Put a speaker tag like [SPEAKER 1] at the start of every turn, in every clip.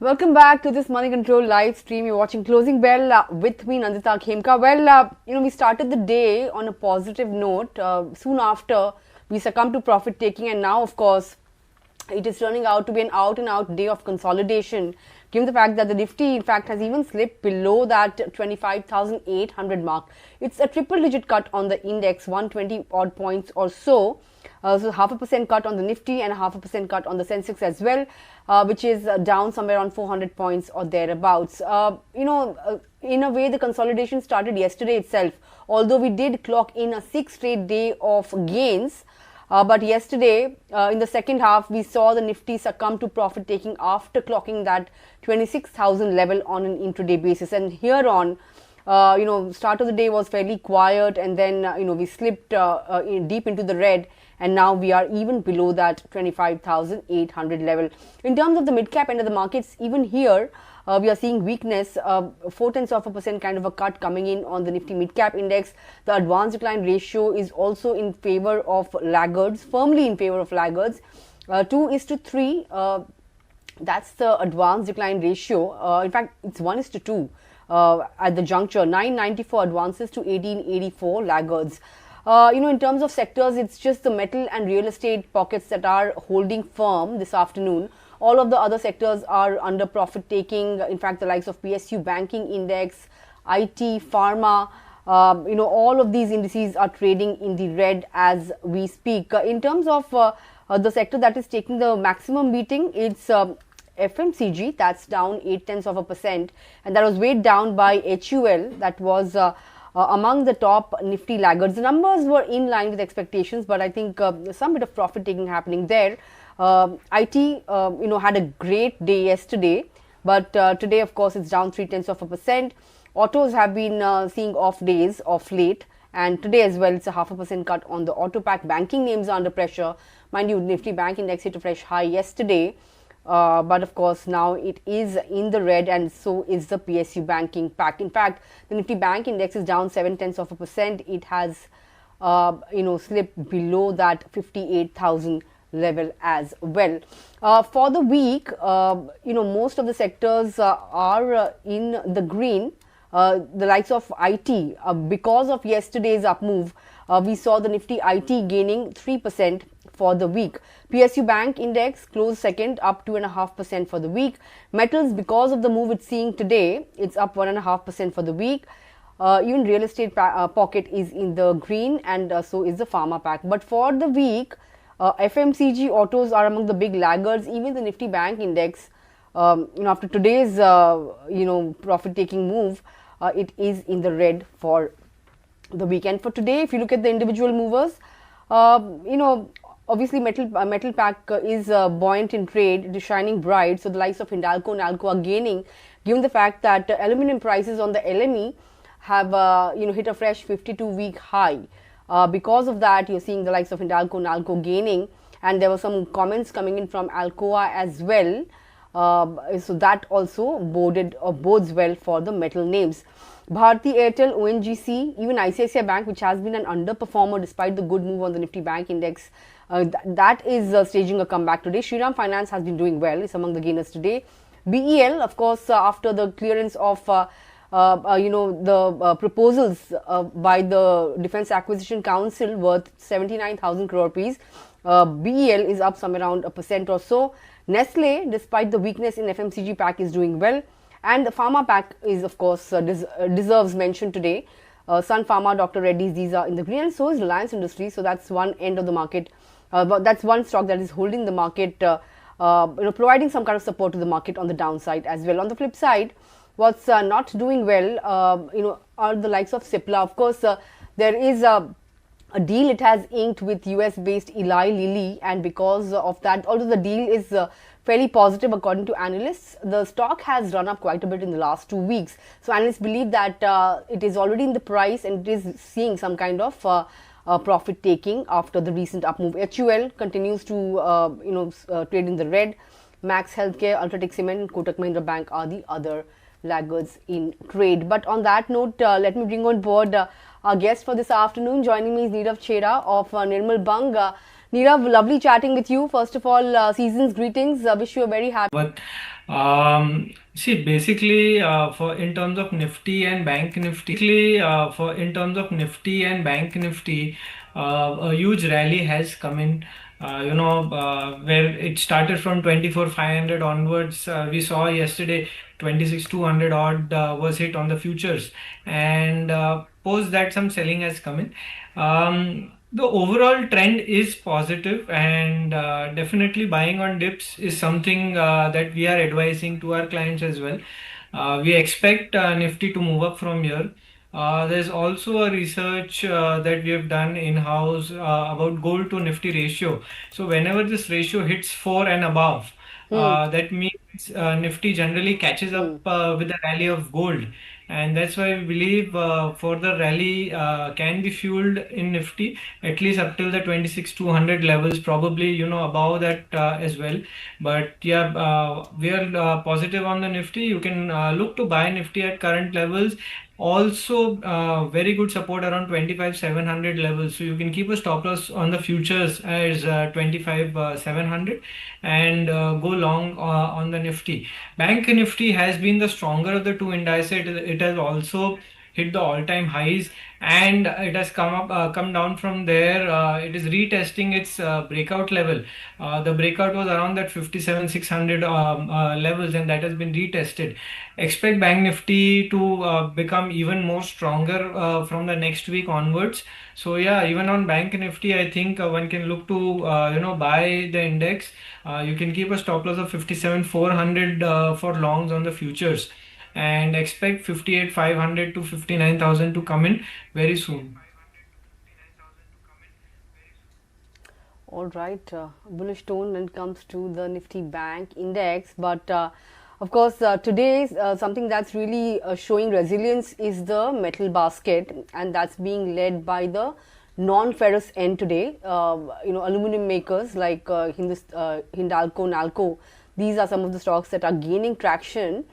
[SPEAKER 1] Welcome back to this Moneycontrol live stream. You're watching Closing Bell with me, Nandita, Khemka. We started the day on a positive note. Soon after, we succumbed to profit taking, and now, of course, it is turning out to be an out-and-out day of consolidation, given the fact that the Nifty, in fact, has even slipped below that 25,800 mark. It's a triple-digit cut on the index, 120 odd points or so. So 0.5% cut on the Nifty and 0.5% cut on the Sensex as well, which is down somewhere around 400 points or thereabouts. In a way, the consolidation started yesterday itself, although we did clock in a 6th straight day of gains. But yesterday, in the second half, we saw the Nifty succumb to profit taking after clocking that 26,000 level on an intraday basis. And here on, start of the day was fairly quiet, and then, we slipped deep into the red. And now we are even below that 25,800 level. In terms of the mid-cap end of the markets, even here, we are seeing weakness, 0.4% kind of a cut coming in on the Nifty mid-cap index. The advanced decline ratio is also in favor of laggards, firmly in favor of laggards. 2:3, that's the advanced decline ratio. In fact, it's 1:2 at the juncture. 994 advances to 1884 laggards. In terms of sectors, it's just the metal and real estate pockets that are holding firm this afternoon. All of the other sectors are under profit taking. In fact, the likes of PSU banking index, IT, Pharma, all of these indices are trading in the red as we speak. In terms of the sector that is taking the maximum beating, it's FMCG, that's down 0.8%, and that was weighed down by HUL, that was among the top Nifty laggards. The numbers were in line with expectations, but I think some bit of profit taking happening there. IT, had a great day yesterday, but today, of course, it's down 0.3%. Autos have been seeing off days of late, and today as well, it's a 0.5% cut on the auto pack. Banking names are under pressure. Mind you, Nifty Bank Index hit a fresh high yesterday. But of course, now it is in the red, and so is the PSU banking pack. In fact, the Nifty Bank Index is down 0.7%. It has, slipped below that 58,000 level as well. For the week, most of the sectors are in the green. The likes of IT, because of yesterday's up move, we saw the Nifty IT gaining 3% for the week. PSU Bank Index closed second, up 2.5% for the week. Metals, because of the move it's seeing today, it's up 1.5% for the week. Even real estate pocket is in the green, and so is the Pharma pack. But for the week, FMCG autos are among the big laggards. Even the Nifty Bank Index, after today's profit-taking move, it is in the red for the weekend. For today, if you look at the individual movers, obviously metal pack is buoyant in trade. It is shining bright. So the likes of Hindalco and Alco are gaining, given the fact that aluminum prices on the LME have hit a fresh 52-week high. Because of that, you're seeing the likes of Hindalco and Alco gaining, and there were some comments coming in from Alcoa as well. So that also bodes well for the metal names. Bharti Airtel, ONGC, even ICICI Bank, which has been an underperformer despite the good move on the Nifty Bank Index, that is staging a comeback today. Shriram Finance has been doing well, it's among the gainers today. BEL, of course, after the clearance of the proposals by the Defence Acquisition Council worth 79,000 crore rupees, BEL is up somewhere around 1% or so. Nestle, despite the weakness in FMCG pack, is doing well, and the Pharma pack is, of course, deserves mention today. Sun Pharma, Dr. Reddy's, these are in the green, and so is Reliance Industries. So that's one end of the market. But that's one stock that is holding the market, providing some kind of support to the market on the downside as well. On the flip side, what's not doing well, are the likes of Cipla. Of course, there is a deal it has inked with US-based Eli Lilly, and because of that, although the deal is fairly positive according to analysts, the stock has run up quite a bit in the last 2 weeks. So analysts believe that it is already in the price and it is seeing some kind of profit taking after the recent up move. HUL continues to trade in the red. Max Healthcare, Ultratech Cement, and Kotak Mahindra Bank are the other laggards in trade. But on that note, let me bring on board our guest for this afternoon. Joining me is Nirav Chheda of Nirmal Bang. Nirav, lovely chatting with you. First of all, season's greetings. Wish you a very happy.
[SPEAKER 2] But See, basically, for in terms of Nifty and Bank Nifty, a huge rally has come in. Where it started from 24,500 onwards. We saw yesterday 26,200 odd was hit on the futures, and post that some selling has come in. The overall trend is positive, and definitely buying on dips is something that we are advising to our clients as well. We expect Nifty to move up from here. There's also a research that we have done in-house about gold to Nifty ratio. So whenever this ratio hits 4 and above,
[SPEAKER 1] Hmm.
[SPEAKER 2] that means Nifty generally catches
[SPEAKER 1] Hmm.
[SPEAKER 2] up with the rally of gold. And that's why we believe further rally can be fueled in Nifty at least up till the 26,200 levels, probably above that as well. But yeah, we are positive on the Nifty. You can look to buy Nifty at current levels. Also, very good support around 25,700 levels. So you can keep a stop loss on the futures as 25,700 and go long on the Nifty. Bank Nifty has been the stronger of the two indices. It has also hit the all-time highs, and it has come down from there. It is retesting its breakout level. The breakout was around that 57,600 levels, and that has been retested. Expect Bank Nifty to become even more stronger from the next week onwards. So yeah, even on Bank Nifty, I think one can look to buy the index. You can keep a stop loss of 57,400 for longs on the futures, and expect 58,500 to 59,000 to come in very soon.
[SPEAKER 1] All right, bullish tone when it comes to the Nifty Bank Index, but of course, today something that's really showing resilience is the metal basket, and that's being led by the non-ferrous end today. Aluminum makers like Hindalco, Nalco. These are some of the stocks that are gaining traction.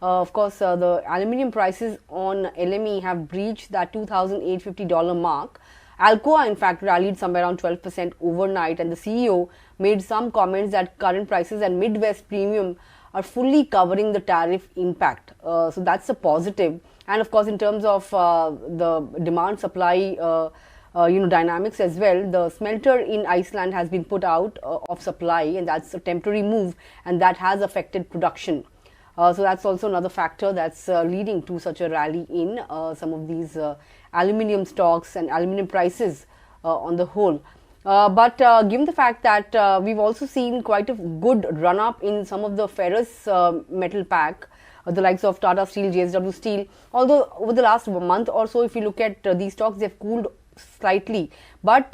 [SPEAKER 1] Of course, the aluminium prices on LME have breached that $2,850 mark. Alcoa, in fact, rallied somewhere around 12% overnight, and the CEO made some comments that current prices and Midwest premium are fully covering the tariff impact. So that's a positive. And of course, in terms of the demand supply, dynamics as well, the smelter in Iceland has been put out of supply, and that's a temporary move, and that has affected production. So that's also another factor that's leading to such a rally in some of these aluminium stocks and aluminium prices on the whole. But given the fact that we've also seen quite a good run up in some of the ferrous metal pack, the likes of Tata Steel, JSW Steel, although over the last month or so, if you look at these stocks, they've cooled slightly. But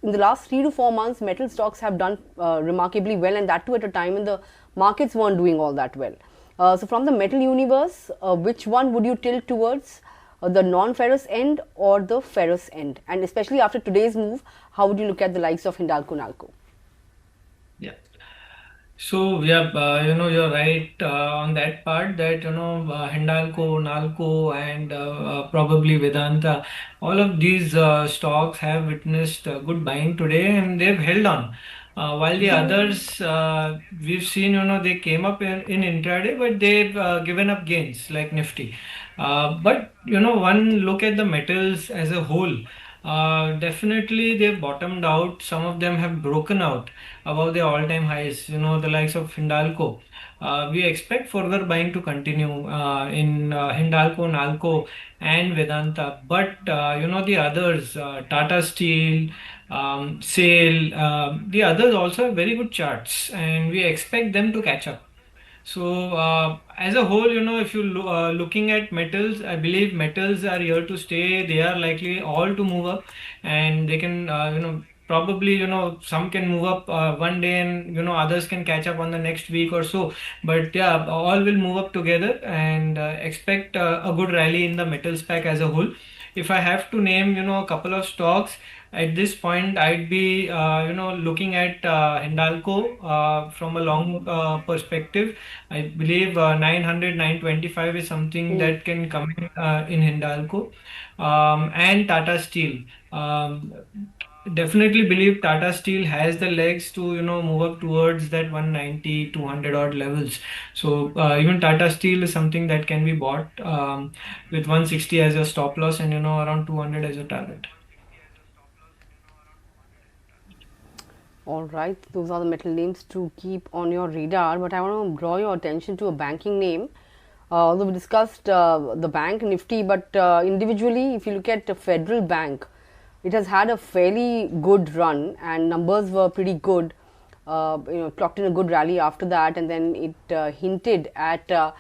[SPEAKER 1] in the last 3 to 4 months, metal stocks have done remarkably well, and that too at a time when the markets weren't doing all that well. So from the metal universe, which one would you tilt towards? The non-ferrous end or the ferrous end? And especially after today's move, how would you look at the likes of Hindalco, Nalco?
[SPEAKER 2] Yeah. So yeah, you're right on that part that Hindalco, Nalco, and probably Vedanta, all of these stocks have witnessed good buying today, and they've held on. While the others, we've seen, they came up in intraday, but they've given up gains like Nifty. But one look at the metals as a whole. Definitely, they've bottomed out. Some of them have broken out above the all-time highs. The likes of Hindalco. We expect further buying to continue in Hindalco, Nalco, and Vedanta. But the others, Tata Steel, SAIL, the others also have very good charts, and we expect them to catch up. So, as a whole, if you looking at metals, I believe metals are here to stay. They are likely all to move up, and they can, probably, some can move up one day, and others can catch up on the next week or so. But yeah, all will move up together, and expect a good rally in the metals pack as a whole. If I have to name, a couple of stocks at this point, I'd be, looking at Hindalco from a long perspective. I believe 900, is something
[SPEAKER 1] Hmm.
[SPEAKER 2] that can come in Hindalco, and Tata Steel. Um, definitely believe Tata Steel has the legs to move up towards that 190, 200 odd levels. So even Tata Steel is something that can be bought with 160 as a stop loss and around 200 as a target.
[SPEAKER 1] All right, those are the metal names to keep on your radar. But I want to draw your attention to a banking name. Although we discussed the bank Nifty, but individually, if you look at the Federal Bank, it has had a fairly good run, and numbers were pretty good. Clocked in a good rally after that, and then it hinted at a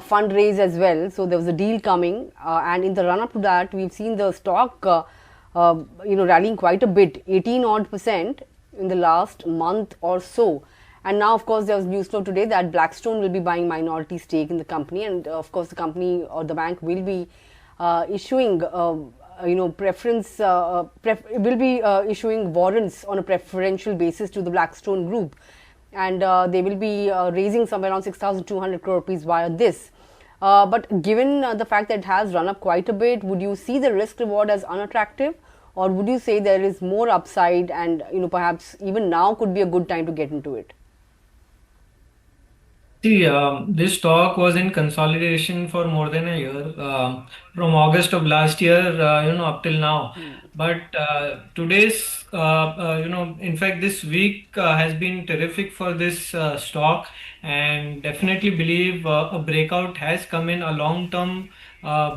[SPEAKER 1] fundraise as well. So there was a deal coming, and in the run up to that, we've seen the stock, rallying quite a bit, 18 odd percent in the last month or so. And now, of course, there was news flow today that Blackstone will be buying minority stake in the company, and of course, the company or the bank will be issuing, preference, will be issuing warrants on a preferential basis to the Blackstone group, and they will be raising somewhere around 6,200 crore rupees via this. But given the fact that it has run up quite a bit, would you see the risk reward as unattractive, or would you say there is more upside, and perhaps even now could be a good time to get into it?
[SPEAKER 2] See, this stock was in consolidation for more than a year, from August of last year, up till now. But today's, in fact, this week has been terrific for this stock, and definitely believe a breakout has come in, a long-term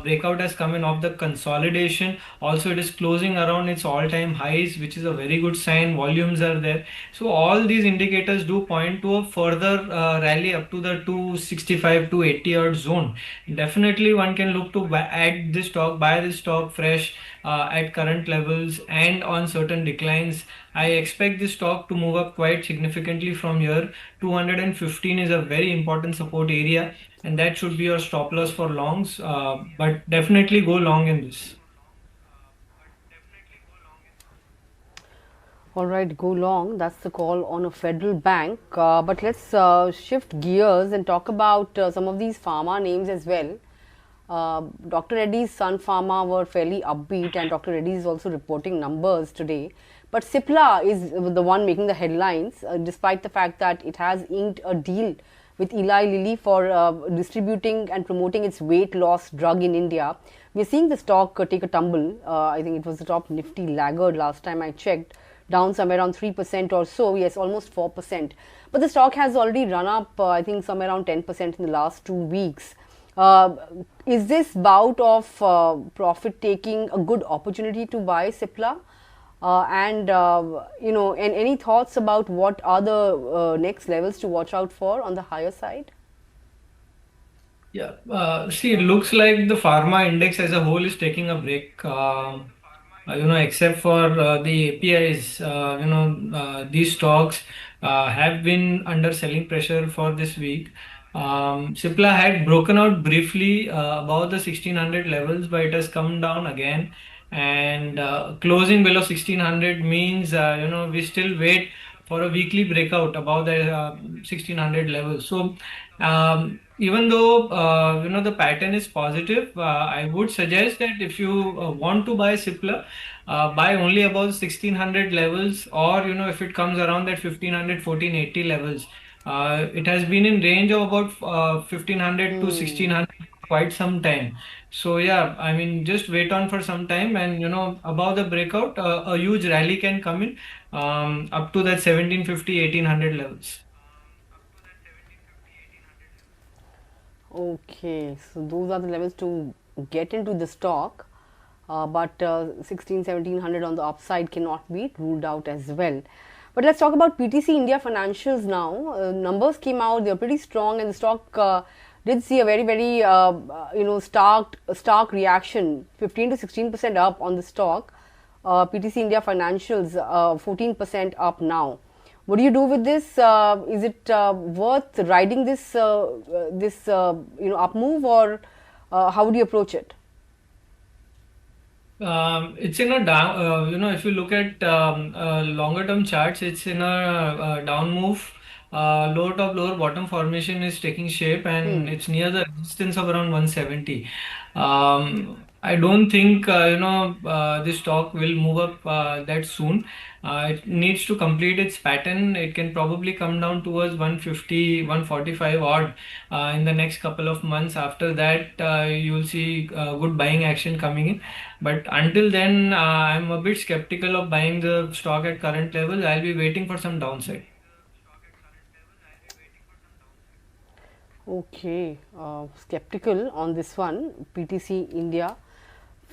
[SPEAKER 2] breakout has come in of the consolidation. Also, it is closing around its all-time highs, which is a very good sign. Volumes are there. So all these indicators do point to a further rally up to the 265 to 80 odd zone. Definitely one can look to add this stock, buy this stock fresh at current levels and on certain declines. I expect this stock to move up quite significantly from here. 215 is a very important support area, and that should be your stop loss for longs. But definitely go long in this.
[SPEAKER 1] All right, go long. That's the call on a federal bank. But let's shift gears and talk about some of these pharma names as well. Dr. Reddy's Sun Pharma were fairly upbeat, and Dr. Reddy is also reporting numbers today. But Cipla is the one making the headlines, despite the fact that it has inked a deal with Eli Lilly for distributing and promoting its weight loss drug in India. We are seeing the stock take a tumble. I think it was the top Nifty laggard last time I checked, down somewhere around 3% or so. Yes, almost 4%. But the stock has already run up, I think, somewhere around 10% in the last 2 weeks. Uh, is this bout of profit taking a good opportunity to buy Cipla? And any thoughts about what are the next levels to watch out for on the higher side?
[SPEAKER 2] Yeah. See, it looks like the pharma index as a whole is taking a break. Except for the APIs, these stocks have been under selling pressure for this week. Cipla had broken out briefly above the 1600 levels, but it has come down again. And closing below 1600 means, we still wait for a weekly breakout above the 1600 levels. So, even though the pattern is positive, I would suggest that if you want to buy Cipla, buy only above 1600 levels, or if it comes around that 1500 1480 levels. It has been in range of about 1500 to
[SPEAKER 1] Hmm.
[SPEAKER 2] 1600 for quite some time. So yeah, I mean, just wait on for some time, and above the breakout, a huge rally can come in up to that 1750 1800 levels.
[SPEAKER 1] Okay, so those are the levels to get into the stock, but 16, 1700 on the upside cannot be ruled out as well. But let's talk about PTC India financials now. Numbers came out; they are pretty strong, and the stock did see a very, very stark reaction, 15 to 16% up on the stock. PTC India financials 14% up now. What do you do with this? Is it worth riding this up move, or how would you approach it?
[SPEAKER 2] It's in a down, if you look at longer term charts, it's in a down move. Lower top, lower bottom formation is taking shape, and
[SPEAKER 1] Hmm.
[SPEAKER 2] it's near the resistance of around 170. I don't think this stock will move up that soon. It needs to complete its pattern. It can probably come down towards 150, 145 odd in the next couple of months. After that, you'll see good buying action coming in. But until then, I'm a bit skeptical of buying the stock at current levels. I'll be waiting for some downside.
[SPEAKER 1] Okay, skeptical on this one, PTC India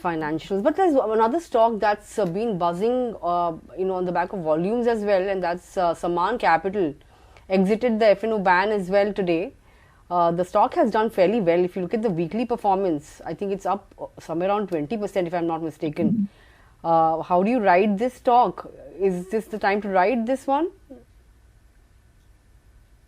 [SPEAKER 1] financials. But there's another stock that's been buzzing, on the back of volumes as well, and that's Saan Capital. Exited the FNO ban as well today. The stock has done fairly well. If you look at the weekly performance, I think it's up somewhere around 20%, if I'm not mistaken. How do you ride this stock? Is this the time to ride this one?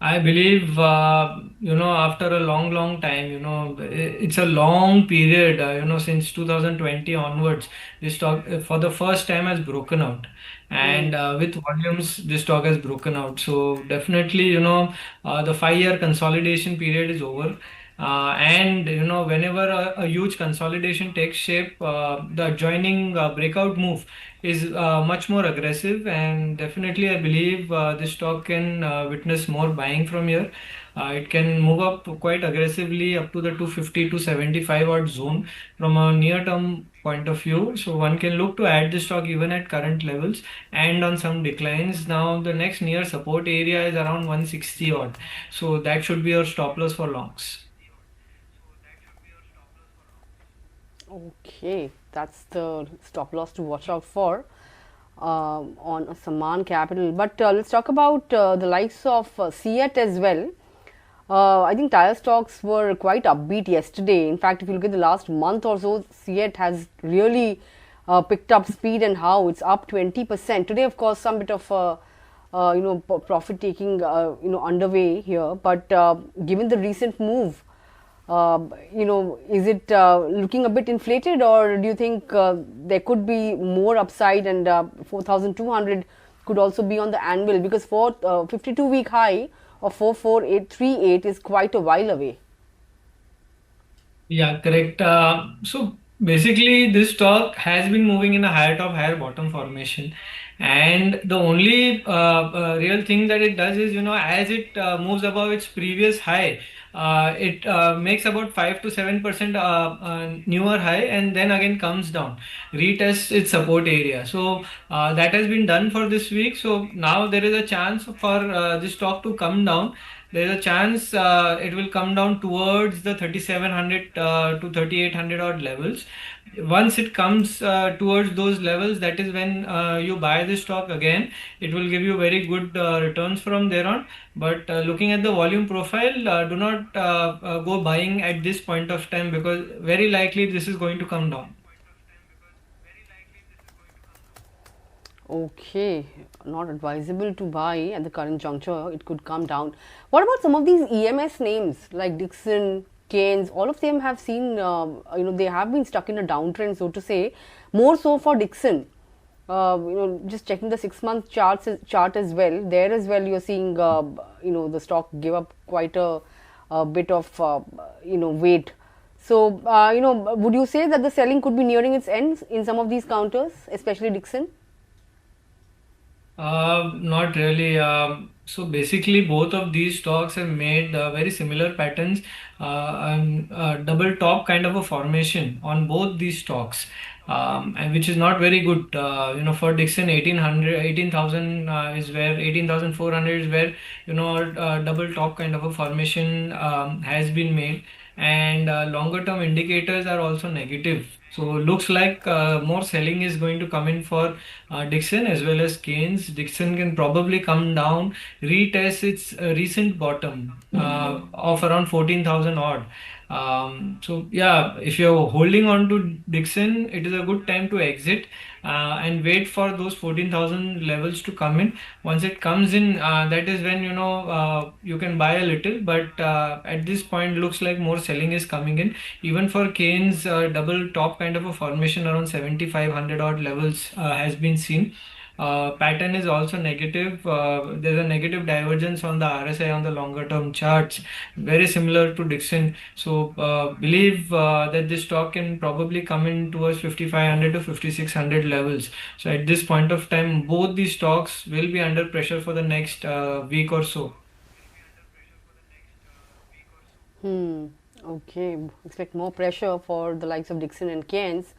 [SPEAKER 2] I believe, after a long, long time, it's a long period, since 2020 onwards, this stock for the first time has broken out.
[SPEAKER 1] Hmm.
[SPEAKER 2] And with volumes, this stock has broken out. So definitely, the 5-year consolidation period is over. And whenever a huge consolidation takes shape, the adjoining breakout move is much more aggressive, and definitely I believe this stock can witness more buying from here. It can move up quite aggressively up to the 250 to 75 odd zone from a near term point of view. So one can look to add the stock even at current levels and on some declines. Now the next near support area is around 160 odd. So that should be your stop loss for longs.
[SPEAKER 1] Okay, that's the stop loss to watch out for on a Saan Capital. But let's talk about the likes of CET as well. I think tire stocks were quite upbeat yesterday. In fact, if you look at the last month or so, CET has really picked up speed, and how it's up 20%. Today, of course, some bit of profit taking underway here. But given the recent move, is it looking a bit inflated, or do you think there could be more upside, and 4,200 could also be on the anvil, because for 52-week high of 44838 is quite a while away.
[SPEAKER 2] Yeah, correct. So basically, this stock has been moving in a higher top, higher bottom formation, and the only real thing that it does is, as it moves above its previous high, it makes about 5 to 7% newer high, and then again comes down, retests its support area. So that has been done for this week. So now there is a chance for this stock to come down. There's a chance it will come down towards the 3,700 to 3,800 odd levels. Once it comes towards those levels, that is when you buy the stock again. It will give you very good returns from there on. But looking at the volume profile, do not go buying at this point of time, because very likely this is going to come down.
[SPEAKER 1] Okay, not advisable to buy at the current juncture. It could come down. What about some of these EMS names like Dixon, Keynes? All of them have seen, they have been stuck in a downtrend, so to say. More so for Dixon. Just checking the 6 month chart as well. There as well, you're seeing, the stock give up quite a bit of, weight. So, would you say that the selling could be nearing its ends in some of these counters, especially Dixon?
[SPEAKER 2] Not really. So basically, both of these stocks have made very similar patterns, and double top kind of a formation on both these stocks, and which is not very good. For Dixon, 1,800, 18,000 is where 18,400 is where double top kind of a formation has been made, and longer term indicators are also negative. So looks like more selling is going to come in for Dixon as well as Keynes. Dixon can probably come down, retest its recent bottom of around 14,000 odd. So yeah, if you're holding on to Dixon, it is a good time to exit and wait for those 14,000 levels to come in. Once it comes in, that is when you can buy a little. But at this point, looks like more selling is coming in. Even for Keynes, double top kind of a formation around 7,500 odd levels has been seen. Pattern is also negative. There's a negative divergence on the RSI on the longer term charts, very similar to Dixon. So believe that this stock can probably come in towards 5500 to 5600 levels. So at this point of time, both these stocks will be under pressure for the next week or so.
[SPEAKER 1] Hmm. Okay. Expect more pressure for the likes of Dixon and Keynes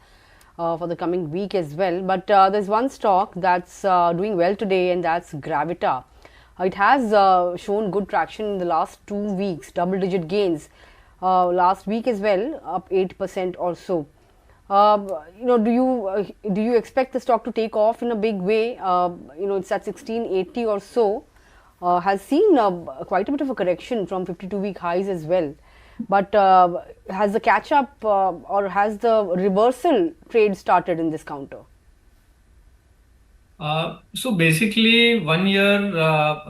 [SPEAKER 1] for the coming week as well. But there's one stock that's doing well today, and that's Gravita. It has shown good traction in the last 2 weeks, double-digit gains. Last week as well, up 8% or so. Do you expect the stock to take off in a big way? It's at 1680 or so. Has seen quite a bit of a correction from 52-week highs as well. But has the catch up or has the reversal trade started in this counter?
[SPEAKER 2] So basically, 1 year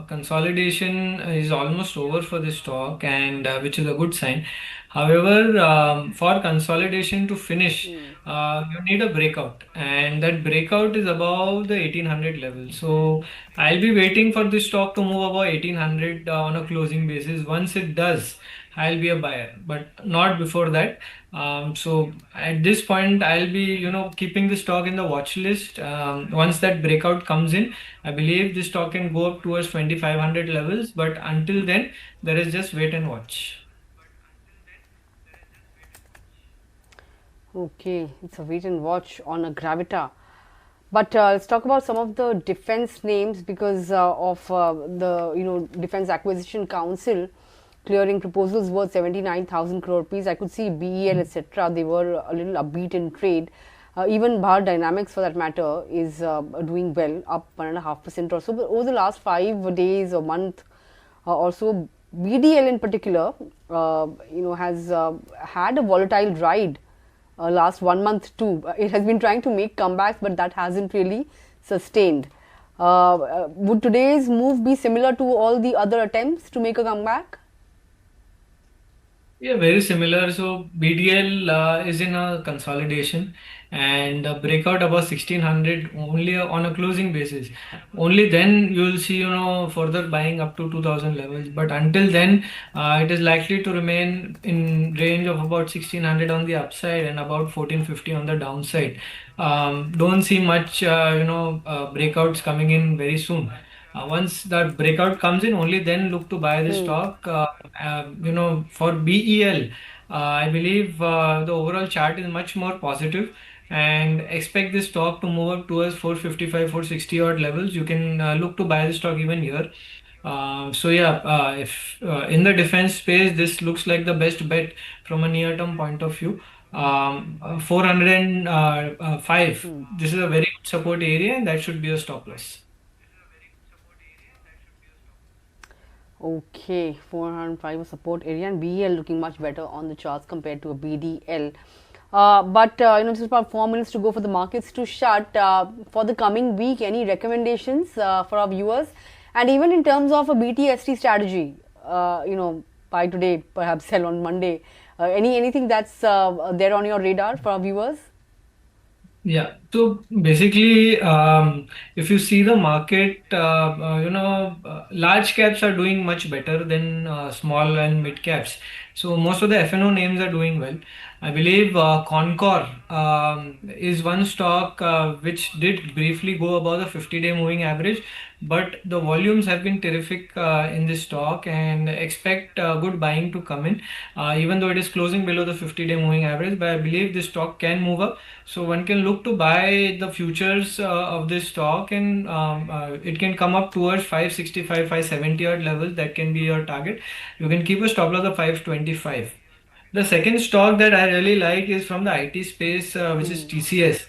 [SPEAKER 2] consolidation is almost over for this stock, and which is a good sign. However, for consolidation to finish, you need a breakout, and that breakout is above the 1800 level. So I'll be waiting for this stock to move above 1800 on a closing basis. Once it does, I'll be a buyer, but not before that. So at this point, I'll be, keeping the stock in the watch list. Once that breakout comes in, I believe this stock can go up towards 2500 levels. But until then, there is just wait and watch.
[SPEAKER 1] Okay, it's a wait and watch on a Gravita. But let's talk about some of the defense names because of the Defense Acquisition Council clearing proposals worth 79,000 crore rupees. I could see BEL etc. They were a little upbeat in trade. Even Bharat Dynamics, for that matter, is doing well, up 1.5% or so. But over the last 5 days or month or so, BDL in particular, has had a volatile ride last 1 month too. It has been trying to make comebacks, but that hasn't really sustained. Would today's move be similar to all the other attempts to make a comeback?
[SPEAKER 2] Yeah, very similar. So BDL is in a consolidation and breakout above 1600 only on a closing basis. Only then you will see, further buying up to 2000 levels. But until then, it is likely to remain in range of about 1600 on the upside and about 1450 on the downside. Don't see much, breakouts coming in very soon. Once that breakout comes in, only then look to buy the
[SPEAKER 1] Hmm.
[SPEAKER 2] stock. For BEL, I believe the overall chart is much more positive and expect this stock to move up towards 455, 460 odd levels. You can look to buy the stock even here. So yeah, if in the defense space, this looks like the best bet from a near-term point of view. 405.
[SPEAKER 1] Hmm.
[SPEAKER 2] This is a very good support area, and that should be a stop loss.
[SPEAKER 1] Okay, 405 support area and BEL looking much better on the charts compared to a BDL. But just about 4 minutes to go for the markets to shut. For the coming week, any recommendations for our viewers? And even in terms of a BTST strategy, buy today, perhaps sell on Monday. Anything that's there on your radar for our viewers?
[SPEAKER 2] Yeah. So basically, if you see the market, large caps are doing much better than small and mid caps. So most of the FNO names are doing well. I believe Concor is one stock which did briefly go above the 50-day moving average, but the volumes have been terrific in this stock and expect good buying to come in, even though it is closing below the 50-day moving average. But I believe this stock can move up, so one can look to buy the futures of this stock, and it can come up towards 565, 570 odd levels. That can be your target. You can keep a stop loss of 525. The second stock that I really like is from the IT space, which is
[SPEAKER 1] Hmm.
[SPEAKER 2] TCS.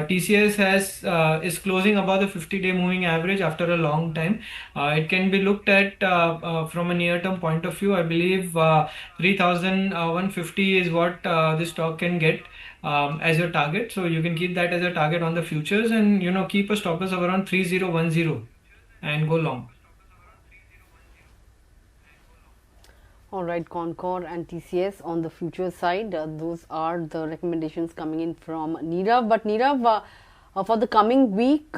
[SPEAKER 2] TCS is closing above the 50-day moving average after a long time. It can be looked at from a near-term point of view. I believe 3,150 is what this stock can get as your target. So you can keep that as a target on the futures, and keep a stop loss of around 3010 and go long.
[SPEAKER 1] All right, Concord and TCS on the future side. Those are the recommendations coming in from Nirav. But Nirav, For the coming week,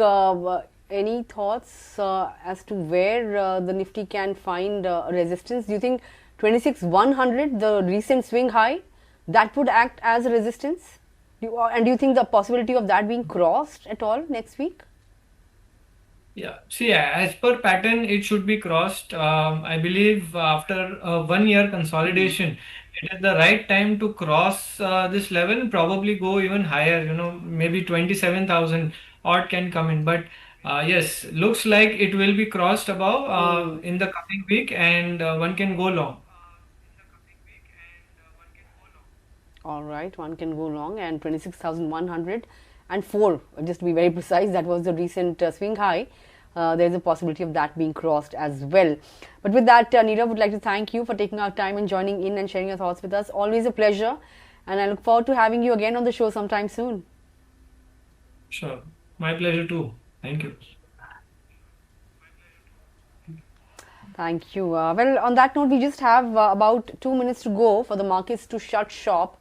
[SPEAKER 1] any thoughts as to where the Nifty can find resistance? Do you think 26,100, the recent swing high, that would act as a resistance? And do you think the possibility of that being crossed at all next week?
[SPEAKER 2] Yeah, see, as per pattern, it should be crossed. I believe after 1 year consolidation, it is the right time to cross this level, probably go even higher, maybe 27,000 odd can come in. But yes, looks like it will be crossed above
[SPEAKER 1] Hmm.
[SPEAKER 2] in the coming week, and one can go long.
[SPEAKER 1] All right, one can go long, and 26,104, just to be very precise, that was the recent swing high. There is a possibility of that being crossed as well. But with that, Nirav, would like to thank you for taking our time and joining in and sharing your thoughts with us. Always a pleasure, and I look forward to having you again on the show sometime soon.
[SPEAKER 2] Sure, my pleasure too. Thank you.
[SPEAKER 1] Thank you. Well, on that note, we just have about 2 minutes to go for the markets to shut shop.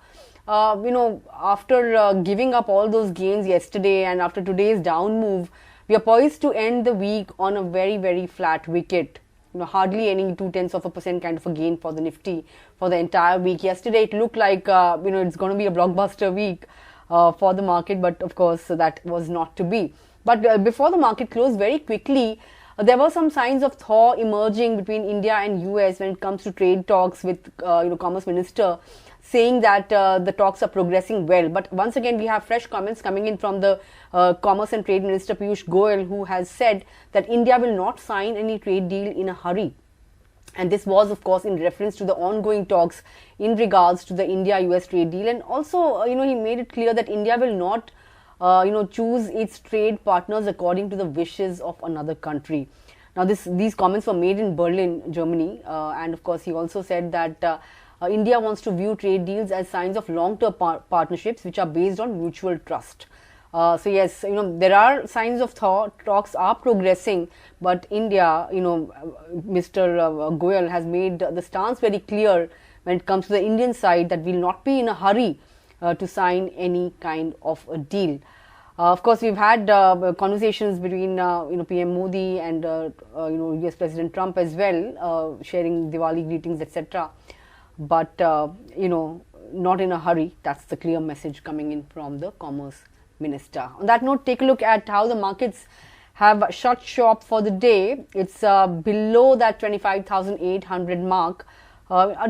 [SPEAKER 1] After giving up all those gains yesterday and after today's down move, we are poised to end the week on a very, very flat wicket. Hardly any 0.2% kind of a gain for the Nifty for the entire week. Yesterday, it looked like it's going to be a blockbuster week for the market, but of course, that was not to be. But before the market closed, very quickly, there were some signs of thaw emerging between India and US when it comes to trade talks with Commerce Minister saying that the talks are progressing well. But once again, we have fresh comments coming in from the Commerce and Trade Minister Piyush Goyal, who has said that India will not sign any trade deal in a hurry. And this was, of course, in reference to the ongoing talks in regards to the India-US trade deal. And also, he made it clear that India will not choose its trade partners according to the wishes of another country. Now, these comments were made in Berlin, Germany, and of course, he also said that India wants to view trade deals as signs of long-term partnerships which are based on mutual trust. So yes, there are signs of talks are progressing, but India, Mr. Goyal has made the stance very clear when it comes to the Indian side that we'll not be in a hurry to sign any kind of a deal. Of course, we've had conversations between PM Modi and US President Trump as well, sharing Diwali greetings, etc. But not in a hurry. That's the clear message coming in from the Commerce Minister. On that note, take a look at how the markets have shut shop for the day. It's below that 25,800 mark,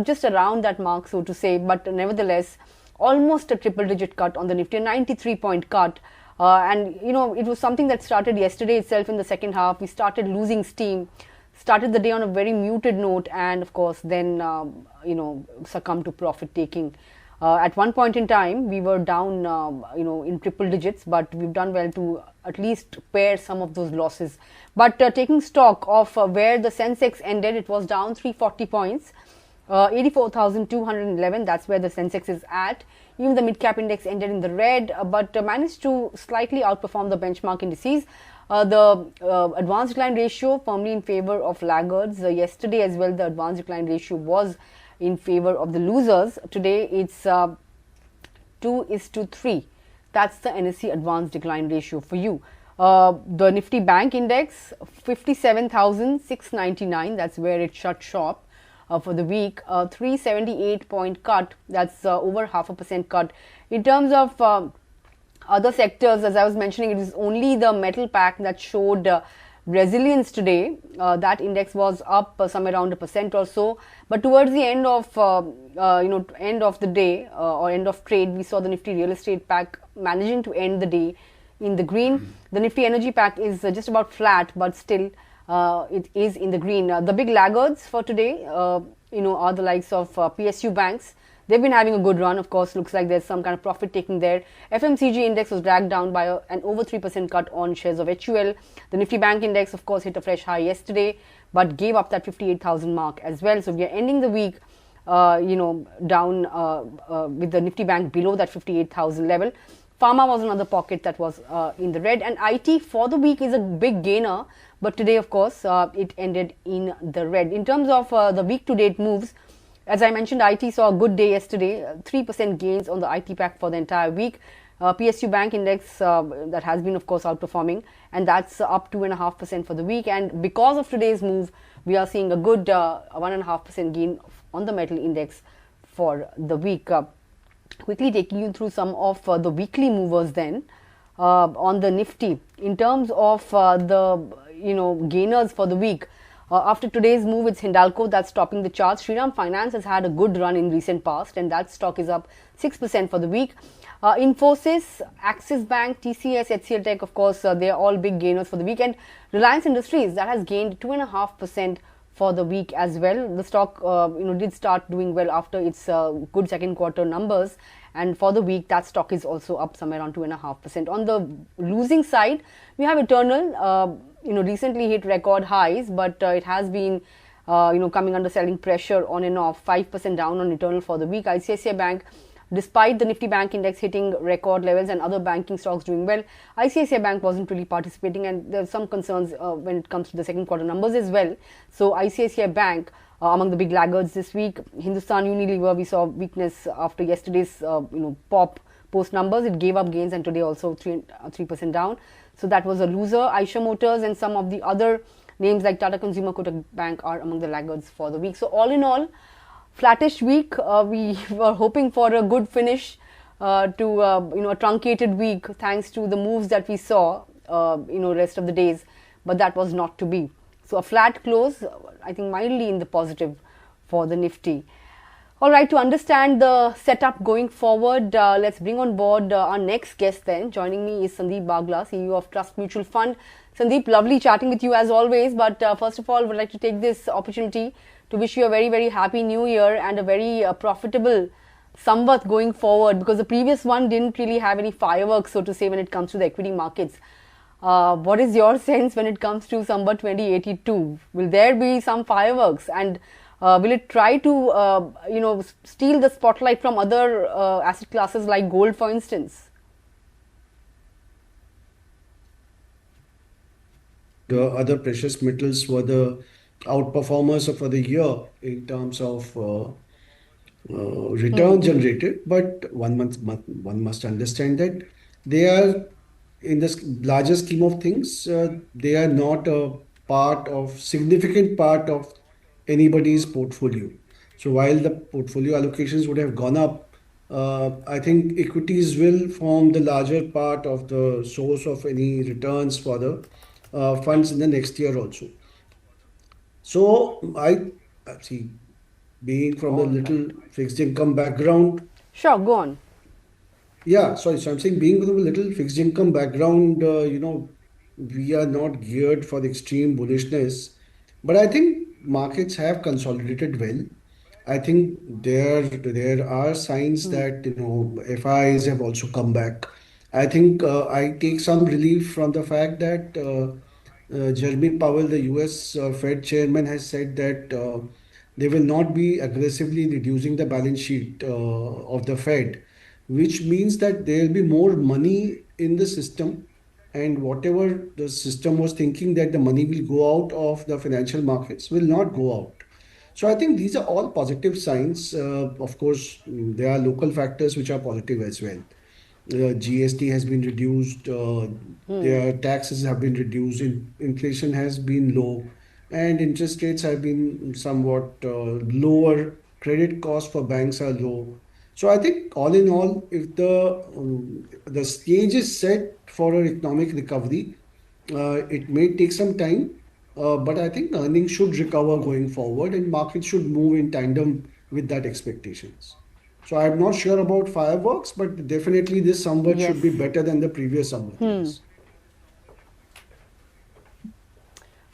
[SPEAKER 1] just around that mark, so to say. But nevertheless, almost a triple-digit cut on the Nifty, a 93-point cut. And it was something that started yesterday itself in the second half. We started losing steam, started the day on a very muted note, and of course then succumbed to profit taking. At one point in time, we were down in triple digits, but we've done well to at least pare some of those losses. But taking stock of where the Sensex ended, it was down 340 points. 84,211, that's where the Sensex is at. Even the mid-cap index ended in the red, but managed to slightly outperform the benchmark indices. The advanced decline ratio firmly in favor of laggards. Yesterday as well, the advanced decline ratio was in favor of the losers. Today, it's 2:3. That's the NSE advanced decline ratio for you. The Nifty Bank Index, 57,699. That's where it shut shop. For the week, 378-point cut, that's over 0.5% cut. In terms of other sectors, as I was mentioning, it is only the metal pack that showed resilience today. That index was up somewhere around 1% or so. But towards the end of end of the day or end of trade, we saw the Nifty real estate pack managing to end the day in the green. The Nifty energy pack is just about flat, but still it is in the green. The big laggards for today, are the likes of PSU banks. They've been having a good run. Of course, looks like there's some kind of profit taking there. FMCG index was dragged down by an over 3% cut on shares of HUL. The Nifty Bank Index, of course, hit a fresh high yesterday, but gave up that 58,000 mark as well. So we are ending the week, down with the Nifty Bank below that 58,000 level. Pharma was another pocket that was in the red, and IT for the week is a big gainer, but today, of course, it ended in the red. In terms of the week-to-date moves, as I mentioned, IT saw a good day yesterday, 3% gains on the IT pack for the entire week. PSU Bank Index that has been, of course, outperforming, and that's up 2.5% for the week. And because of today's move, we are seeing a good 1.5% gain on the metal index for the week. Quickly taking you through some of the weekly movers then. On the Nifty, in terms of the gainers for the week, after today's move, it's Hindalco that's topping the charts. Shriram Finance has had a good run in recent past, and that stock is up 6% for the week. Infosys, Axis Bank, TCS, HCL Tech, of course, they are all big gainers for the week. And Reliance Industries, that has gained 2.5% for the week as well. The stock, did start doing well after its good second quarter numbers. And for the week, that stock is also up somewhere around 2.5%. On the losing side, we have Eternal, recently hit record highs, but it has been, coming under selling pressure on and off, 5% down on Eternal for the week. ICICI Bank, despite the Nifty Bank Index hitting record levels and other banking stocks doing well, ICICI Bank wasn't really participating, and there are some concerns when it comes to the second quarter numbers as well. So ICICI Bank among the big laggards this week. Hindustan Unilever, we saw weakness after yesterday's pop post numbers. It gave up gains, and today also 3% down. So that was a loser. Eicher Motors and some of the other names like Tata Consumer, Kotak Bank are among the laggards for the week. So all in all, flattish week. We were hoping for a good finish to a truncated week thanks to the moves that we saw rest of the days, but that was not to be. So a flat close, I think mildly in the positive for the Nifty. All right, to understand the setup going forward, let's bring on board our next guest then. Joining me is Sandeep Bagla, CEO of Trust Mutual Fund. Sandeep, lovely chatting with you as always, but first of all, would like to take this opportunity to wish you a very, very happy new year and a very profitable Samvat going forward, because the previous one didn't really have any fireworks, so to say, when it comes to the equity markets. What is your sense when it comes to Samvat 2082? Will there be some fireworks, and will it try to steal the spotlight from other asset classes like gold, for instance?
[SPEAKER 3] The other precious metals were the outperformers for the year in terms of return generated, but one must understand that they are, in the larger scheme of things, they are not a significant part of anybody's portfolio. So while the portfolio allocations would have gone up, I think equities will form the larger part of the source of any returns for the funds in the next year also. So I see, being from a little fixed income background.
[SPEAKER 1] Sure, go on.
[SPEAKER 3] Yeah, sorry. So I'm saying, being with a little fixed income background, we are not geared for the extreme bullishness, but I think markets have consolidated well. I think there are signs that FIs have also come back. I think I take some relief from the fact that Jeremy Powell, the US Fed chairman, has said that they will not be aggressively reducing the balance sheet of the Fed, which means that there will be more money in the system, and whatever the system was thinking that the money will go out of the financial markets will not go out. So I think these are all positive signs. Of course, there are local factors which are positive as well. GST has been reduced, their taxes have been reduced, inflation has been low, and interest rates have been somewhat lower. Credit costs for banks are low. So I think all in all, if the stage is set for an economic recovery, it may take some time, but I think earnings should recover going forward, and markets should move in tandem with that expectations. So I'm not sure about fireworks, but definitely this Samvat should be better than the previous Samvat years.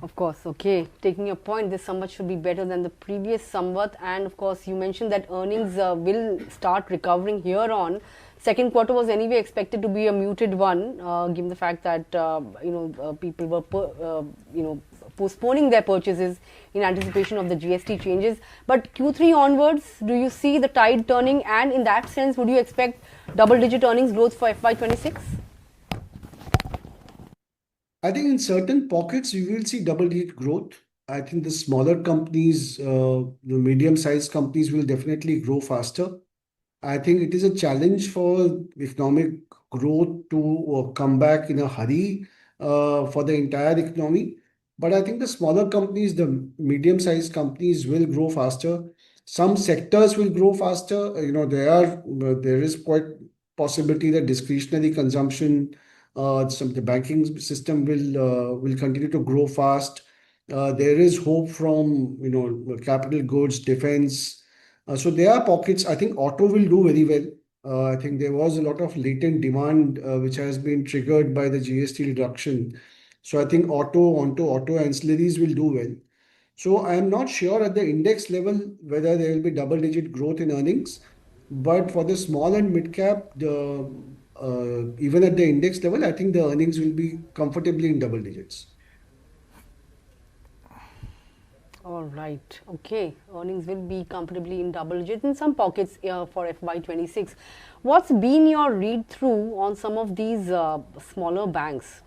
[SPEAKER 1] Of course, okay. Taking your point, this Samvat should be better than the previous Samvat, and of course, you mentioned that earnings will start recovering here on. Second quarter was anyway expected to be a muted one, given the fact that people were postponing their purchases in anticipation of the GST changes. But Q3 onwards, do you see the tide turning? And in that sense, would you expect double-digit earnings growth for FY26?
[SPEAKER 3] I think in certain pockets, we will see double-digit growth. I think the smaller companies, the medium-sized companies will definitely grow faster. I think it is a challenge for economic growth to come back in a hurry for the entire economy. But I think the smaller companies, the medium-sized companies will grow faster. Some sectors will grow faster. There is quite possibility that discretionary consumption, the banking system will continue to grow fast. There is hope from capital goods, defense. So there are pockets. I think auto will do very well. I think there was a lot of latent demand which has been triggered by the GST reduction. So I think auto ancillaries will do well. So I am not sure at the index level whether there will be double-digit growth in earnings, but for the small and mid cap, even at the index level, I think the earnings will be comfortably in double digits.
[SPEAKER 1] All right. Okay. Earnings will be comfortably in double digits in some pockets for FY26. What's been your read through on some of these smaller banks?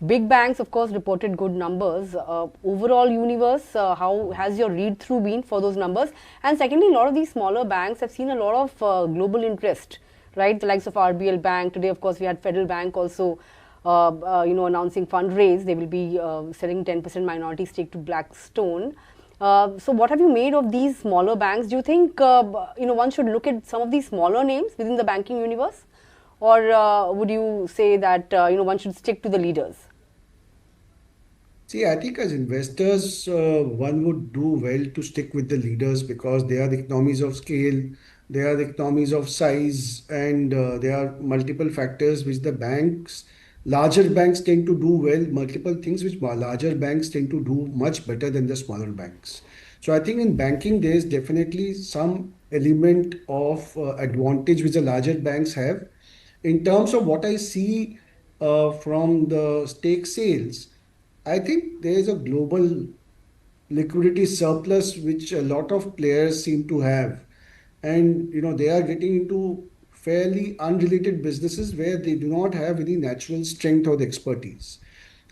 [SPEAKER 1] Big banks, of course, reported good numbers. Overall universe, how has your read through been for those numbers? And secondly, a lot of these smaller banks have seen a lot of global interest, right? The likes of RBL Bank. Today, of course, we had Federal Bank also announcing fundraise. They will be selling 10% minority stake to Blackstone. So what have you made of these smaller banks? Do you think one should look at some of these smaller names within the banking universe, or would you say that one should stick to the leaders?
[SPEAKER 3] See, I think as investors, one would do well to stick with the leaders because they are the economies of scale, they are the economies of size, and there are multiple factors which larger banks tend to do well, multiple things which larger banks tend to do much better than the smaller banks. So I think in banking, there is definitely some element of advantage which the larger banks have. In terms of what I see from the stake sales, I think there is a global liquidity surplus which a lot of players seem to have. And they are getting into fairly unrelated businesses where they do not have any natural strength or expertise.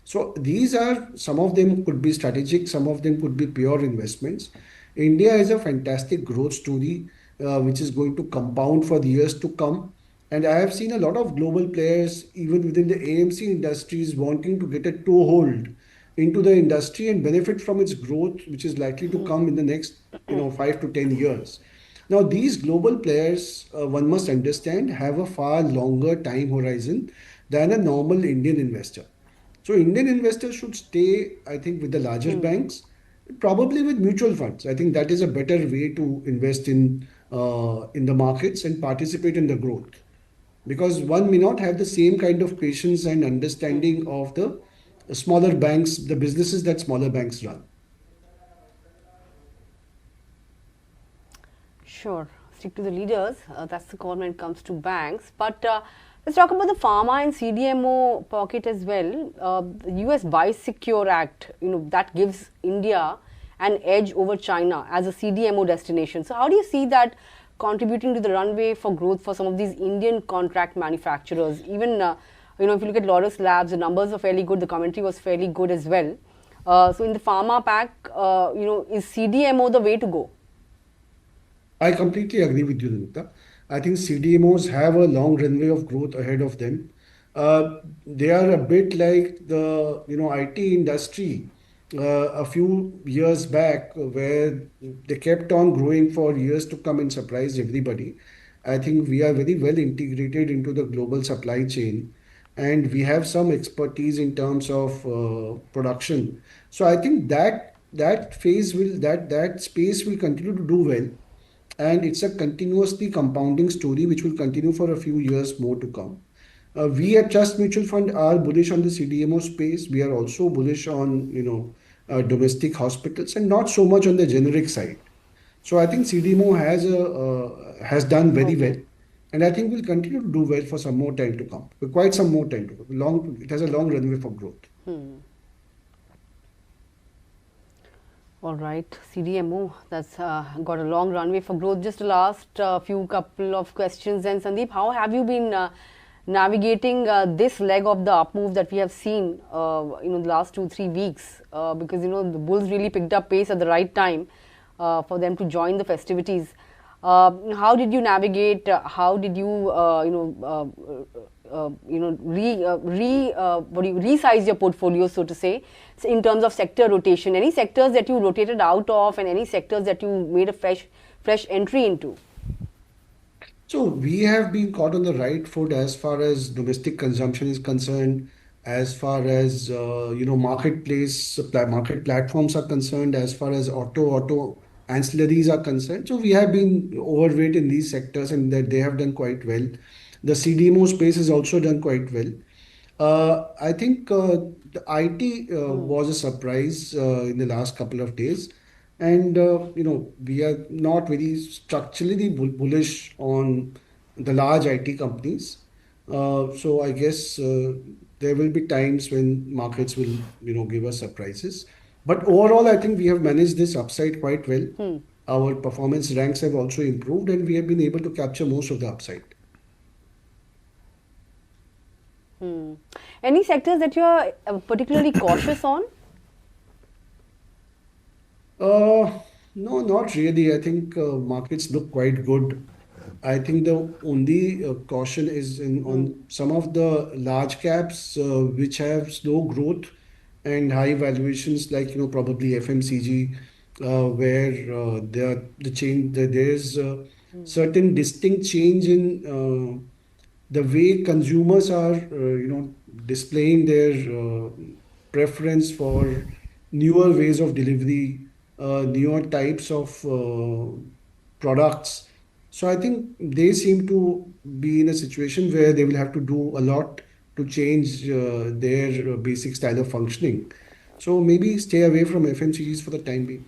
[SPEAKER 3] So these are, some of them could be strategic, some of them could be pure investments. India is a fantastic growth story which is going to compound for the years to come. And I have seen a lot of global players, even within the AMC industries, wanting to get a toehold into the industry and benefit from its growth, which is likely to come in the next 5 to 10 years. Now, these global players, one must understand, have a far longer time horizon than a normal Indian investor. So Indian investors should stay, I think, with the larger banks, probably with mutual funds. I think that is a better way to invest in the markets and participate in the growth. Because one may not have the same kind of patience and understanding of the smaller banks, the businesses that smaller banks run.
[SPEAKER 1] Sure, stick to the leaders. That's the call when it comes to banks. But let's talk about the pharma and CDMO pocket as well. The US Biosecure Act, that gives India an edge over China as a CDMO destination. So how do you see that contributing to the runway for growth for some of these Indian contract manufacturers? Even if you look at Laurus Labs, the numbers are fairly good. The commentary was fairly good as well. So in the pharma pack, is CDMO the way to go?
[SPEAKER 3] I completely agree with you, Nandita. I think CDMOs have a long runway of growth ahead of them. They are a bit like the IT industry a few years back, where they kept on growing for years to come and surprised everybody. I think we are very well integrated into the global supply chain, and we have some expertise in terms of production. So I think that space will continue to do well, and it's a continuously compounding story which will continue for a few years more to come. We at Trust Mutual Fund are bullish on the CDMO space. We are also bullish on domestic hospitals and not so much on the generic side. So I think CDMO has done very well,
[SPEAKER 1] Okay.
[SPEAKER 3] and I think will continue to do well for some more time to come. For quite some more time to come. It has a long runway for growth.
[SPEAKER 1] All right, CDMO, that's got a long runway for growth. Just the last few couple of questions then, Sandeep. How have you been navigating this leg of the up move that we have seen the last 2-3 weeks? Because the bulls really picked up pace at the right time for them to join the festivities. How did you navigate? How did you resize your portfolio, so to say, in terms of sector rotation? Any sectors that you rotated out of, and any sectors that you made a fresh entry into?
[SPEAKER 3] So we have been caught on the right foot as far as domestic consumption is concerned, as far as market platforms are concerned, as far as auto ancillaries are concerned. So we have been overweight in these sectors, and that they have done quite well. The CDMO space has also done quite well. I think the IT was a surprise in the last couple of days, and we are not very structurally bullish on the large IT companies. So I guess there will be times when markets will give us surprises. But overall, I think we have managed this upside quite well. Our performance ranks have also improved, and we have been able to capture most of the upside.
[SPEAKER 1] Any sectors that you are particularly cautious on?
[SPEAKER 3] No, not really. I think markets look quite good. I think the only caution is on some of the large caps which have slow growth and high valuations, like probably FMCG, where there's certain distinct change in the way consumers are displaying their preference for newer ways of delivery, newer types of products. So I think they seem to be in a situation where they will have to do a lot to change their basic style of functioning. So maybe stay away from FMCGs for the time being.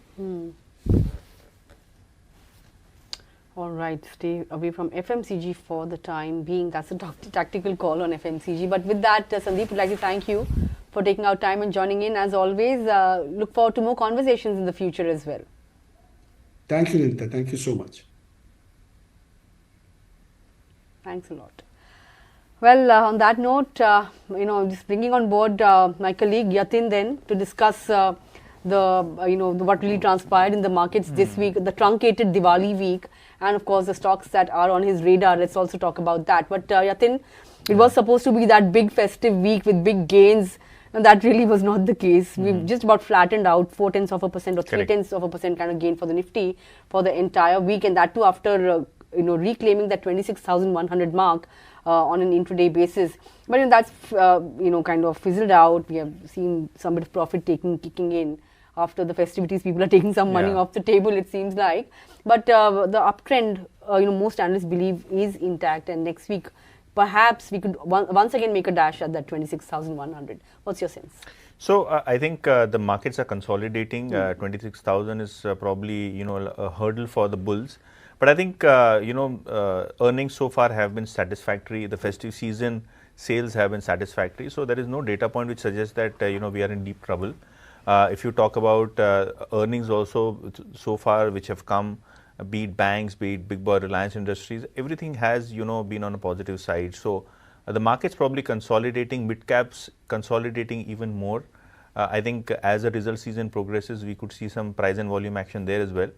[SPEAKER 1] All right, stay away from FMCG for the time being. That's a tactical call on FMCG. But with that, Sandeep, would like to thank you for taking out time and joining in. As always, look forward to more conversations in the future as well.
[SPEAKER 3] Thank you, Nandita. Thank you so much.
[SPEAKER 1] Thanks a lot. Well, on that note, just bringing on board my colleague Yatin then to discuss what really transpired in the markets this week, the truncated Diwali week, and of course the stocks that are on his radar. Let's also talk about that. But Yatin, it was supposed to be that big festive week with big gains, and that really was not the case. We've just about flattened out 0.4% or 0.3% kind of gain for the Nifty for the entire week, and that too after reclaiming that 26,100 mark on an intraday basis. But that's kind of fizzled out. We have seen some bit of profit kicking in after the festivities. People are taking some money off the table, it seems like. But the uptrend, most analysts believe is intact, and next week perhaps we could once again make a dash at that 26,100. What's your sense?
[SPEAKER 4] So I think the markets are consolidating. 26,000 is probably a hurdle for the bulls. But I think earnings so far have been satisfactory. The festive season sales have been satisfactory. So there is no data point which suggests that we are in deep trouble. If you talk about earnings also so far which have come, be it banks, be it big boy Reliance Industries, everything has been on a positive side. So the market's probably consolidating, mid caps consolidating even more. I think as the result season progresses, we could see some price and volume action there as well.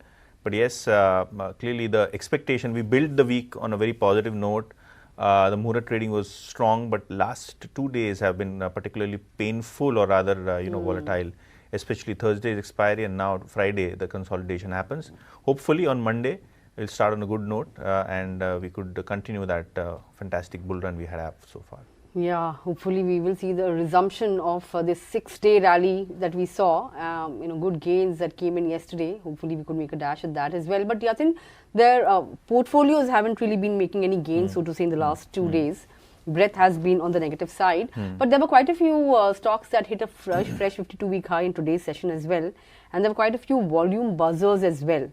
[SPEAKER 4] But yes, clearly the expectation, we built the week on a very positive note. The Muhurat trading was strong, but last 2 days have been particularly painful, or rather volatile, especially Thursday's expiry, and now Friday the consolidation happens. Hopefully on Monday we'll start on a good note and we could continue that fantastic bull run we had so far.
[SPEAKER 1] Yeah, hopefully we will see the resumption of this 6-day rally that we saw. Good gains that came in yesterday. Hopefully we could make a dash at that as well. But Yatin, their portfolios haven't really been making any gains, so to say, in the last 2 days. Breadth has been on the negative side. But there were quite a few stocks that hit a fresh 52-week high in today's session as well. And there were quite a few volume buzzers as well.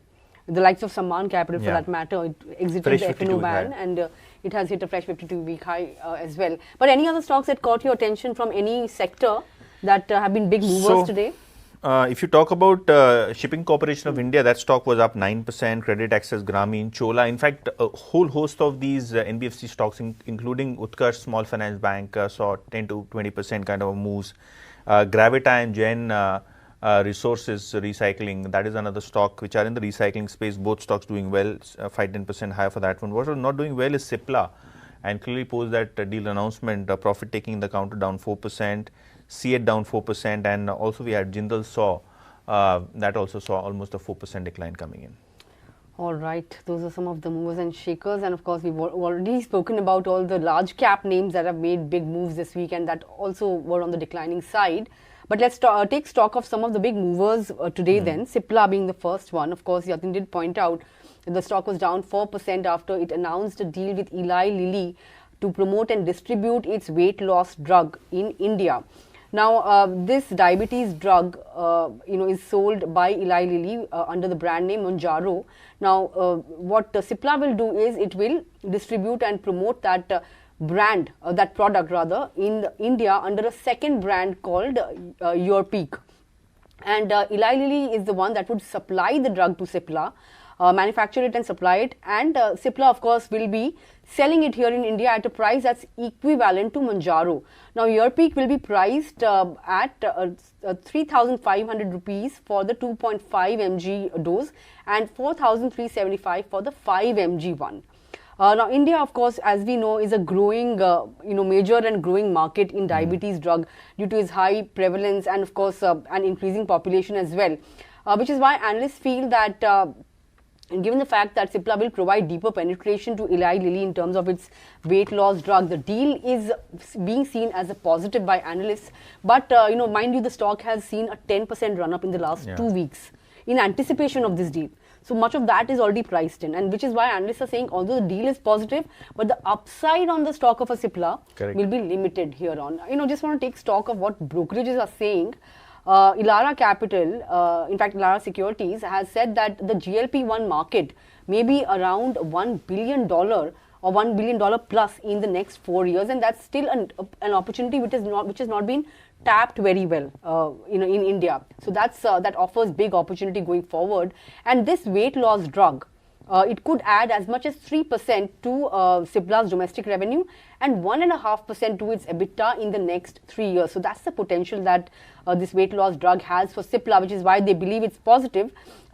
[SPEAKER 1] The likes of Saan Capital, for that matter, it exited the F&O ban, and it has hit a fresh 52-week high as well. But any other stocks that caught your attention from any sector that have been big movers today?
[SPEAKER 4] If you talk about Shipping Corporation of India, that stock was up 9%, Credit Access, Grameen, Chola. In fact, a whole host of these NBFC stocks, including Utkarsh Small Finance Bank, saw 10 to 20% kind of moves. Gravita and Jain Resources Recycling, that is another stock which are in the recycling space. Both stocks doing well, 5-10% higher for that one. What was not doing well is Cipla. and clearly post that deal announcement, profit taking in the counter down 4%, CET down 4%, and also we had Jindal Saw that also saw almost a 4% decline coming in.
[SPEAKER 1] All right, those are some of the movers and shakers, and of course we've already spoken about all the large cap names that have made big moves this week and that also were on the declining side. But let's take stock of some of the big movers today then, Cipla being the first one. Of course, Yatin did point out that the stock was down 4% after it announced a deal with Eli Lilly to promote and distribute its weight loss drug in India. Now, this diabetes drug, is sold by Eli Lilly under the brand name Mounjaro. Now, what Cipla will do is it will distribute and promote that brand, that product rather, in India under a second brand called Your Peak. And Eli Lilly is the one that would supply the drug to Cipla, manufacture it and supply it, and Cipla of course will be selling it here in India at a price that's equivalent to Mounjaro. Now, Your Peak will be priced at 3,500 rupees for the 2.5 mg dose and 4,375 for the 5 mg one. Now, India, of course, as we know, is a growing, major and growing market in diabetes drug due to its high prevalence and, of course, an increasing population as well, which is why analysts feel that and given the fact that Cipla will provide deeper penetration to Eli Lilly in terms of its weight loss drug, the deal is being seen as a positive by analysts. But, mind you, the stock has seen a 10% run up in the last 2 weeks in anticipation of this deal. So much of that is already priced in, and which is why analysts are saying although the deal is positive, but the upside on the stock of a Cipla will be limited here on. Just want to take stock of what brokerages are saying. Elara Capital, in fact Elara Securities, has said that the GLP-1 market may be around $1 billion or $1 billion plus in the next 4 years, and that's still an opportunity which has not been tapped very well in India. So that offers big opportunity going forward. And this weight loss drug, it could add as much as 3% to Cipla's domestic revenue and 1.5% to its EBITDA in the next 3 years. So that's the potential that this weight loss drug has for Cipla, which is why they believe it's positive,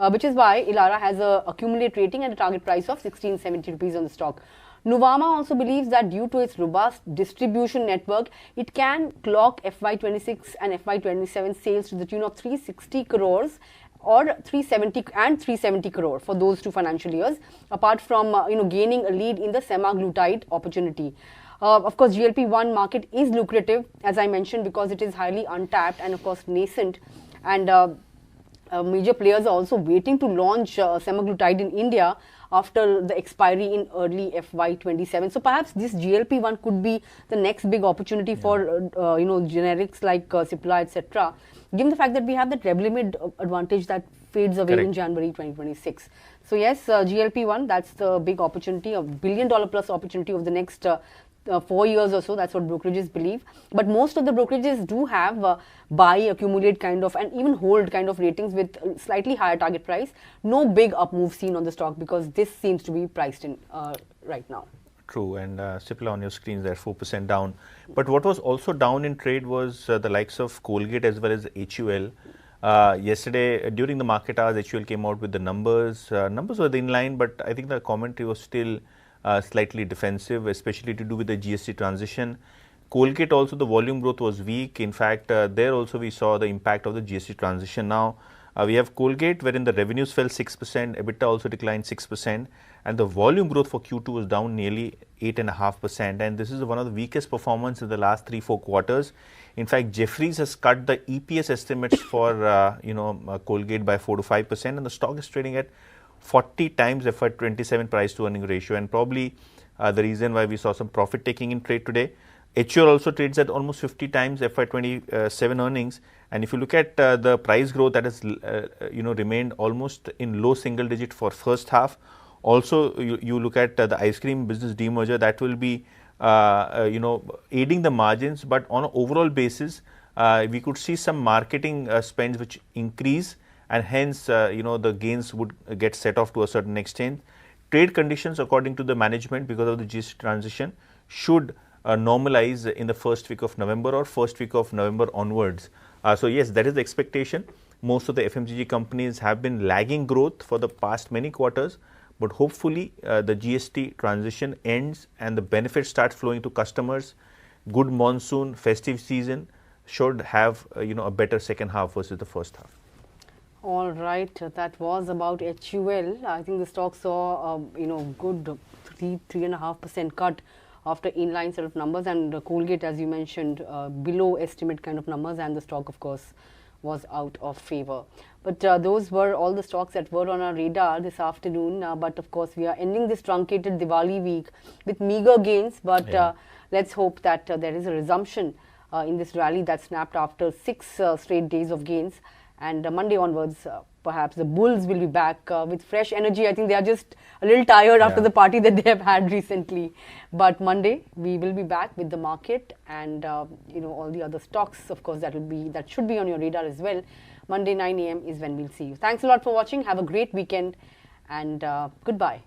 [SPEAKER 1] which is why Elara has a accumulate rating and a target price of 1670 rupees on the stock. Nuvama also believes that due to its robust distribution network, it can clock FY26 and FY27 sales to the tune of 360 crores or 370 crore for those 2 financial years, apart from gaining a lead in the semaglutide opportunity. Of course, GLP-1 market is lucrative, as I mentioned, because it is highly untapped and of course nascent, and major players are also waiting to launch semaglutide in India after the expiry in early FY27. So perhaps this GLP-1 could be the next big opportunity for generics like Cipla, etc. Given the fact that we have that Revlimid advantage that fades away in January 2026. So yes, GLP-1, that's the big opportunity, a $1 billion plus opportunity over the next 4 years or so. That's what brokerages believe. But most of the brokerages do have buy, accumulate kind of, and even hold kind of ratings with slightly higher target price. No big up move seen on the stock because this seems to be priced in right now.
[SPEAKER 4] True, and Cipla on your screens there 4% down. But what was also down in trade was the likes of Colgate as well as HUL. Yesterday during the market hours, HUL came out with the numbers. Numbers were in line, but I think the commentary was still slightly defensive, especially to do with the GST transition. Colgate also, the volume growth was weak. In fact, there also we saw the impact of the GST transition. Now, we have Colgate wherein the revenues fell 6%, EBITDA also declined 6%, and the volume growth for Q2 was down nearly 8.5%, and this is one of the weakest performance in the last 3-4 quarters. In fact, Jefferies has cut the EPS estimates for Colgate by 4 to 5%, and the stock is trading at 40 times FY27 price to earning ratio, and probably the reason why we saw some profit taking in trade today. HUL also trades at almost 50 times FY27 earnings, and if you look at the price growth, that has remained almost in low single digit for first half. Also, you look at the ice cream business demerger, that will be aiding the margins, but on an overall basis, we could see some marketing spends which increase, and hence the gains would get set off to a certain extent. Trade conditions, according to the management, because of the GST transition, should normalize in the first week of November or first week of November onwards. So yes, that is the expectation. Most of the FMCG companies have been lagging growth for the past many quarters, But hopefully, the GST transition ends and the benefits start flowing to customers. Good monsoon, festive season should have a better second half versus the first half.
[SPEAKER 1] All right, that was about HUL. I think the stock saw good 3.5% cut after inline set of numbers, and Colgate, as you mentioned, below estimate kind of numbers, and the stock, of course, was out of favor. But those were all the stocks that were on our radar this afternoon. But of course, we are ending this truncated Diwali week with meager gains. But let's hope that there is a resumption in this rally that snapped after 6 straight days of gains. And Monday onwards, perhaps the bulls will be back with fresh energy. I think they are just a little tired after the party that they have had recently. But Monday, we will be back with the market and all the other stocks, of course, that should be on your radar as well. Monday 9 a.m. is when we'll see you. Thanks a lot for watching. Have a great weekend and goodbye.